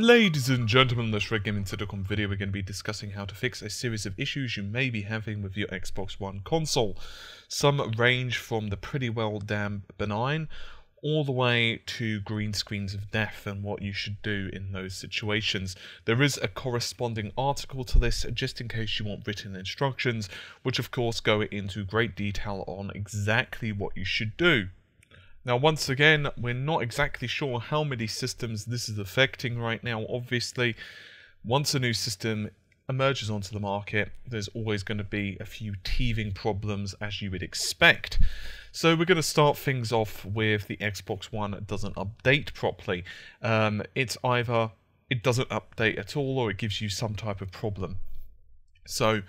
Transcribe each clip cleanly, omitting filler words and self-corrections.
Ladies and gentlemen, in this RedGaming.com video, we're going to be discussing how to fix a series of issues you may be having with your Xbox One console. Some range from the pretty well damn benign, all the way to green screens of death and what you should do in those situations. There is a corresponding article to this, just in case you want written instructions, which of course go into great detail on exactly what you should do. Now, once again, we're not exactly sure how many systems this is affecting right now. Obviously, once a new system emerges onto the market, there's always going to be a few teething problems, as you would expect. So we're going to start things off with the Xbox One that doesn't update properly. It's either it doesn't update at all, or it gives you some type of problem. So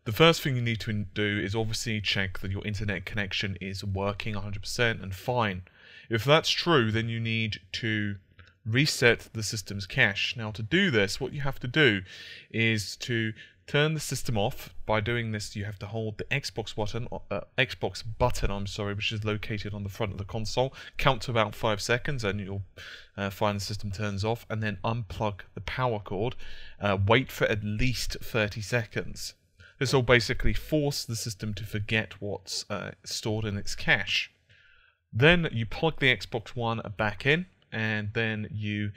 the first thing you need to do is obviously check that your internet connection is working 100% and fine. If that's true, then you need to reset the system's cache. Now, to do this, what you have to do is to turn the system off. By doing this, you have to hold the Xbox button, which is located on the front of the console. Count to about 5 seconds, and you'll find the system turns off. And then unplug the power cord. Wait for at least 30 seconds. This will basically force the system to forget what's stored in its cache. Then you plug the Xbox One back in, and then you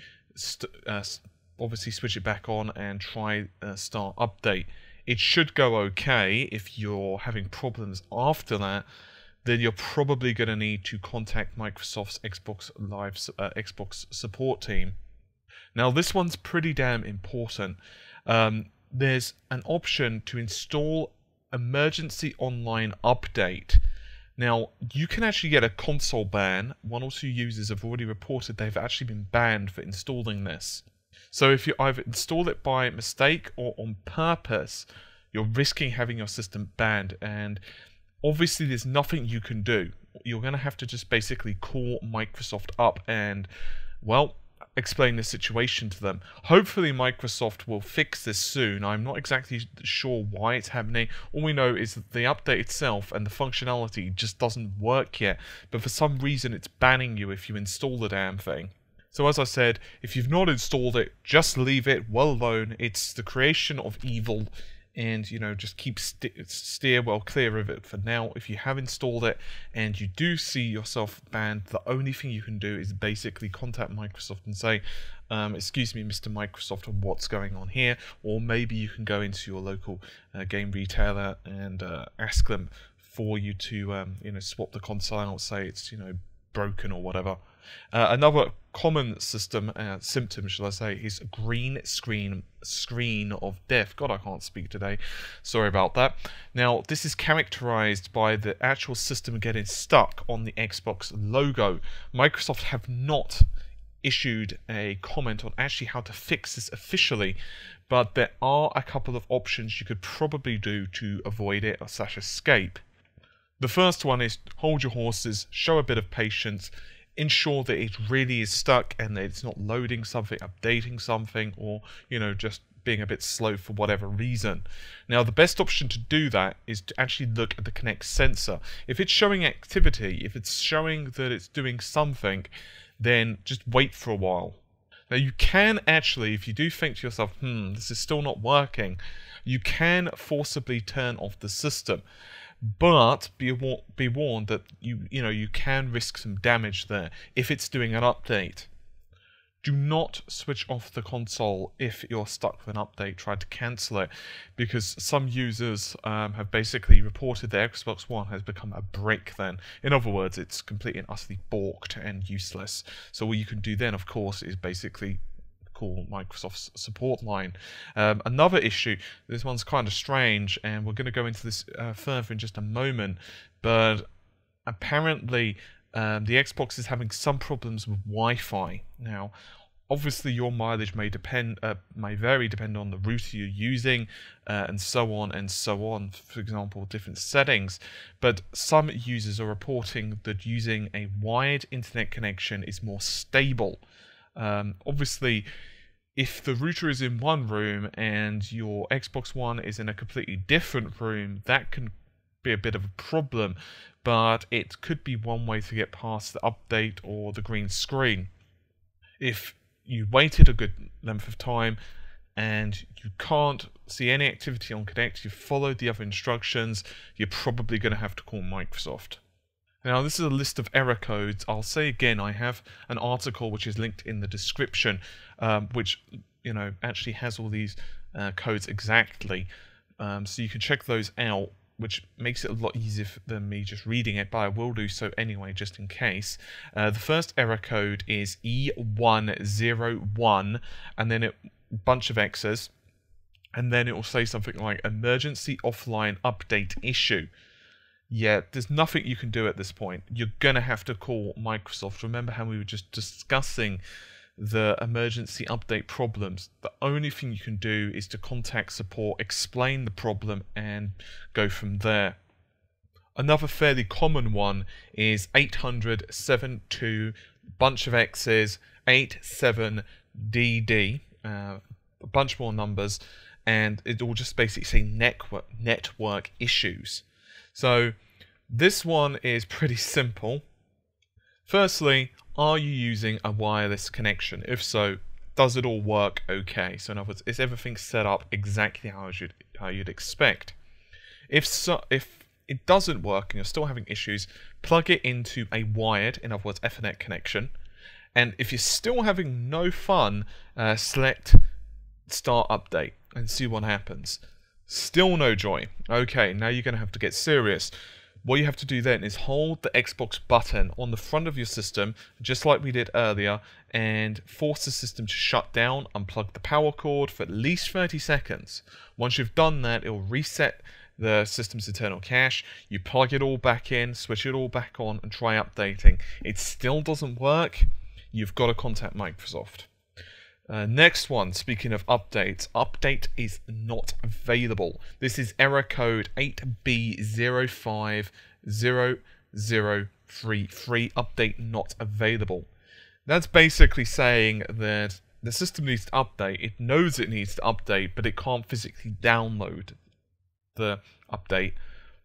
obviously switch it back on and try start update. It should go okay. If you're having problems after that, then you're probably going to need to contact Microsoft's Xbox support team. Now, this one's pretty damn important. There's an option to install emergency online update. Now, you can actually get a console ban. One or two users have already reported they've actually been banned for installing this. So if you either install it by mistake or on purpose, you're risking having your system banned. And obviously there's nothing you can do. You're going to have to just basically call Microsoft up and, well, explain the situation to them. Hopefully Microsoft will fix this soon. I'm not exactly sure why it's happening. All we know is that the update itself and the functionality just doesn't work yet, but for some reason it's banning you if you install the damn thing. So as I said, if you've not installed it, just leave it well alone. It's the creation of evil, and just keep steer well clear of it for now. If you have installed it and you do see yourself banned, the only thing you can do is basically contact Microsoft and say, excuse me, Mr. Microsoft, what's going on here? Or maybe you can go into your local game retailer and ask them for you to swap the console out, say it's broken or whatever. Another common symptom, shall I say, is green screen of death. God, I can't speak today. Sorry about that. Now, this is characterized by the actual system getting stuck on the Xbox logo. Microsoft have not issued a comment on actually how to fix this officially, but there are a couple of options you could probably do to avoid it or escape. The first one is hold your horses, show a bit of patience, ensure that it really is stuck and that it's not loading something, updating something, or just being a bit slow for whatever reason. Now, the best option to do that is to actually look at the Kinect sensor. If it's showing activity, if it's showing that it's doing something, then just wait for a while. Now, you can actually, if you do think to yourself, this is still not working, you can forcibly turn off the system. But be warned that you can risk some damage there if it's doing an update. Do not switch off the console if you're stuck with an update. Try to cancel it, because some users have basically reported their Xbox One has become a brick then. In other words, it's completely and utterly balked and useless. So what you can do then, of course, is basically call Microsoft's support line. Another issue, this one's kind of strange, and we're going to go into this further in just a moment, but apparently the Xbox is having some problems with Wi-Fi. Now, obviously your mileage may vary depending on the router you're using, and so on, for example, different settings, but some users are reporting that using a wired internet connection is more stable. Obviously, if the router is in one room and your Xbox One is in a completely different room, that can be a bit of a problem, but it could be one way to get past the update or the green screen. If you waited a good length of time and you can't see any activity on Connect, you've followed the other instructions, you're probably going to have to call Microsoft. Now, this is a list of error codes. I'll say again, I have an article which is linked in the description, which actually has all these codes exactly, so you can check those out, which makes it a lot easier than me just reading it, but I will do so anyway, just in case. The first error code is E101, and then a bunch of X's, and then it will say something like emergency offline update issue. Yeah, there's nothing you can do at this point. You're going to have to call Microsoft. Remember how we were just discussing the emergency update problems? The only thing you can do is to contact support, explain the problem, and go from there. Another fairly common one is 800-72, bunch of X's, 87DD, a bunch more numbers, and it will just basically say network issues. So this one is pretty simple. Firstly, are you using a wireless connection? If so, does it all work okay? So in other words, is everything set up exactly how you'd expect? If it doesn't work and you're still having issues, plug it into a wired, in other words, Ethernet connection. And if you're still having no fun, select Start Update and see what happens. Still no joy. Okay, now you're going to have to get serious. What you have to do then is hold the Xbox button on the front of your system, just like we did earlier, and force the system to shut down, unplug the power cord for at least 30 seconds. Once you've done that, it will reset the system's internal cache. You plug it all back in, switch it all back on, and try updating. It still doesn't work. You've got to contact Microsoft. Next one, speaking of updates, update is not available. This is error code 8B05003, update not available. That's basically saying that the system needs to update. It knows it needs to update, but it can't physically download the update.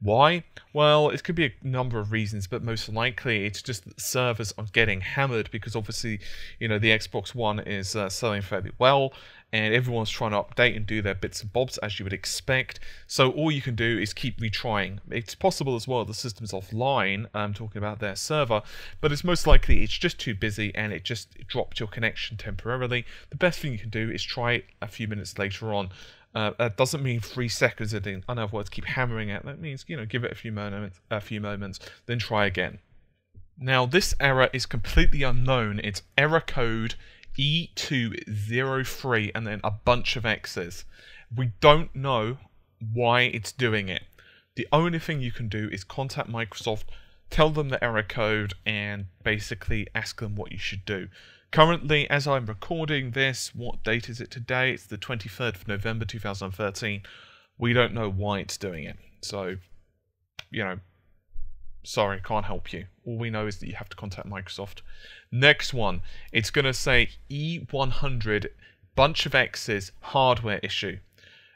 Why? Well, it could be a number of reasons, but most likely it's just that servers are getting hammered because obviously, the Xbox One is selling fairly well and everyone's trying to update and do their bits and bobs as you would expect. So all you can do is keep retrying. It's possible as well the system's offline, talking about their server, but it's most likely it's just too busy and it just dropped your connection temporarily. The best thing you can do is try it a few minutes later on. That doesn't mean 3 seconds. In other words, keep hammering it. That means, give it a few moments, then try again. Now, this error is completely unknown. It's error code E203 and then a bunch of X's. We don't know why it's doing it. The only thing you can do is contact Microsoft, tell them the error code, and basically ask them what you should do. Currently, as I'm recording this, what date is it today? It's the 23rd of November 2013. We don't know why it's doing it. So, sorry, can't help you. All we know is that you have to contact Microsoft. Next one, it's going to say E100, bunch of X's, hardware issue.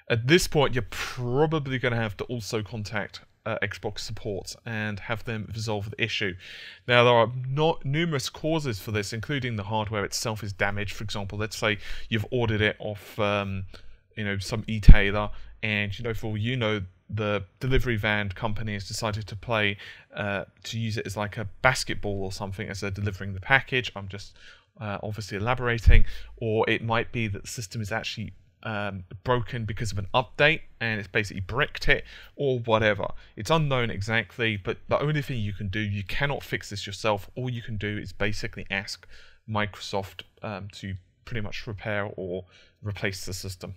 At this point, you're probably going to have to also contact Xbox support and have them resolve the issue. Now, there are numerous causes for this, including the hardware itself is damaged. For example, let's say you've ordered it off, some e-tailer, and for all the delivery van company has decided to use it as like a basketball or something as they're delivering the package. I'm just obviously elaborating. Or it might be that the system is actually broken because of an update and it's basically bricked it or whatever. It's unknown exactly, but the only thing you can do, you cannot fix this yourself. All you can do is basically ask Microsoft to pretty much repair or replace the system.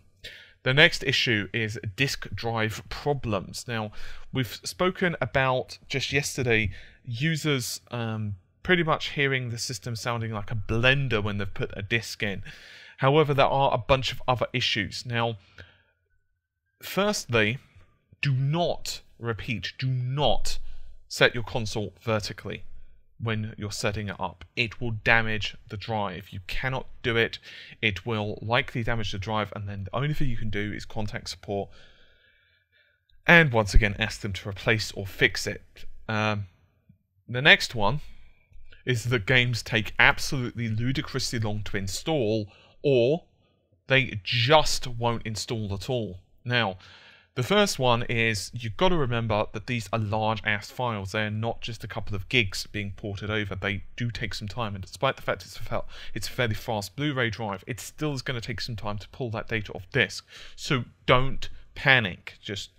The next issue is disk drive problems. Now, we've spoken about just yesterday users pretty much hearing the system sounding like a blender when they've put a disk in. However, there are a bunch of other issues. Now, firstly, do not set your console vertically when you're setting it up. It will damage the drive. You cannot do it. It will likely damage the drive, and then the only thing you can do is contact support and once again ask them to replace or fix it. The next one is that games take absolutely ludicrously long to install, or they just won't install at all. Now, the first one is you've got to remember that these are large-ass files. They're not just a couple of gigs being ported over. They do take some time, and despite the fact it's a fairly fast Blu-ray drive, it still is going to take some time to pull that data off disk. So don't panic. Just,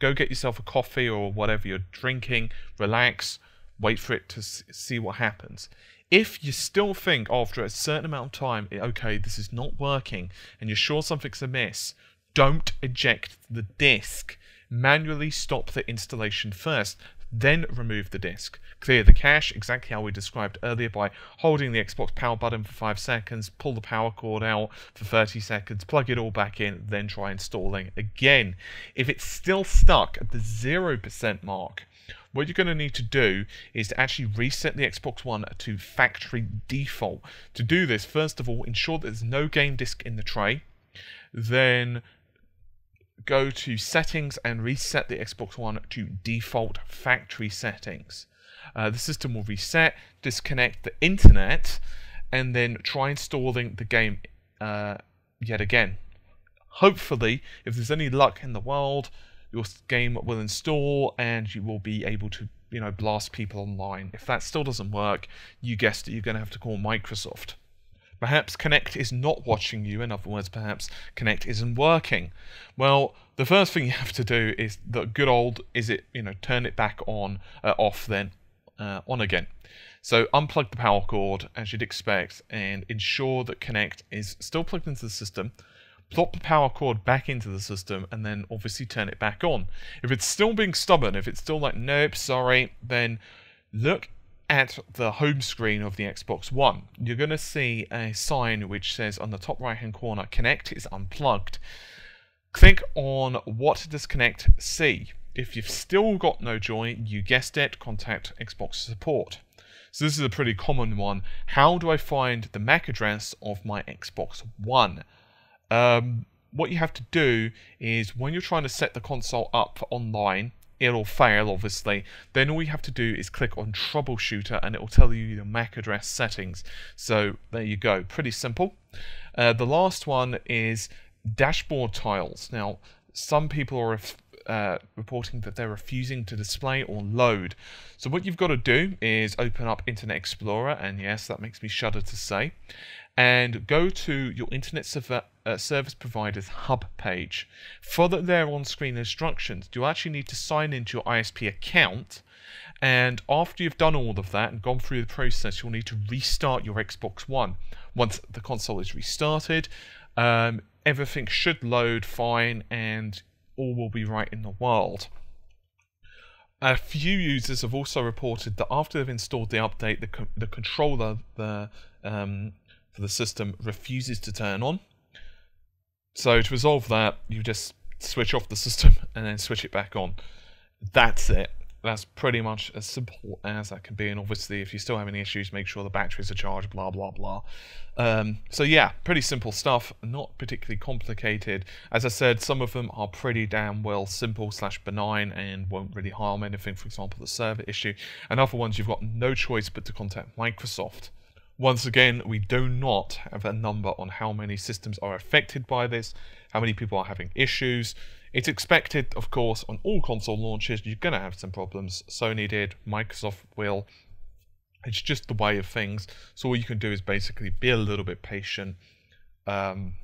go get yourself a coffee or whatever you're drinking, relax, wait for it to see what happens. If you still think after a certain amount of time, okay, this is not working, and you're sure something's amiss, don't eject the disk. Manually stop the installation first, then remove the disk. Clear the cache, exactly how we described earlier, by holding the Xbox power button for 5 seconds, pull the power cord out for 30 seconds, plug it all back in, then try installing again. If it's still stuck at the 0% mark, what you're going to need to do is to actually reset the Xbox One to factory default. To do this, first of all, ensure that there's no game disk in the tray. Then go to settings and reset the Xbox One to default factory settings. The system will reset, disconnect the internet, and then try installing the game yet again. Hopefully, if there's any luck in the world, your game will install and you will be able to, blast people online. If that still doesn't work, you guessed it, you're going to have to call Microsoft. Perhaps Kinect is not watching you. In other words, perhaps Kinect isn't working. Well, the first thing you have to do is the good old, turn it back on, off, then on again. So unplug the power cord, as you'd expect, and ensure that Kinect is still plugged into the system. Plop the power cord back into the system, and then obviously turn it back on. If it's still being stubborn, if it's still like, nope, sorry, then look at the home screen of the Xbox One. You're going to see a sign which says on the top right hand corner, Kinect is unplugged. Click on what does Kinect see. If you've still got no joy, you guessed it, contact Xbox support. So this is a pretty common one. How do I find the MAC address of my Xbox One? What you have to do is when you're trying to set the console up for online, it'll fail, obviously. Then all you have to do is click on Troubleshooter and it will tell you the MAC address settings. So there you go, pretty simple. The last one is dashboard tiles. Now, some people are reporting that they're refusing to display or load. So what you've got to do is open up Internet Explorer, and yes, that makes me shudder to say, and go to your Internet Service Provider's hub page. Follow their on-screen instructions. You actually need to sign into your ISP account, and after you've done all of that and gone through the process, you'll need to restart your Xbox One. Once the console is restarted, everything should load fine and all will be right in the world. A few users have also reported that after they've installed the update, the controller for the system refuses to turn on. So to resolve that, you just switch off the system and then switch it back on. That's it. That's pretty much as simple as that can be. And obviously, if you still have any issues, make sure the batteries are charged, blah, blah, blah. So yeah, pretty simple stuff, not particularly complicated. As I said, some of them are pretty damn well simple / benign and won't really harm anything, for example, the server issue. And other ones, you've got no choice but to contact Microsoft. Once again, we do not have a number on how many systems are affected by this, how many people are having issues. It's expected, of course, on all console launches, you're going to have some problems. Sony did, Microsoft will. It's just the way of things. So all you can do is basically be a little bit patient and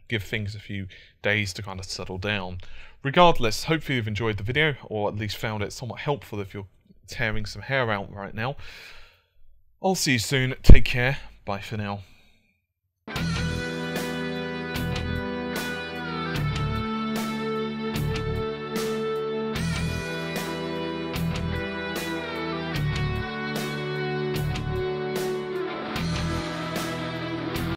give things a few days to kind of settle down. Regardless, hopefully you've enjoyed the video, or at least found it somewhat helpful if you're tearing some hair out right now. I'll see you soon. Take care. Bye for now.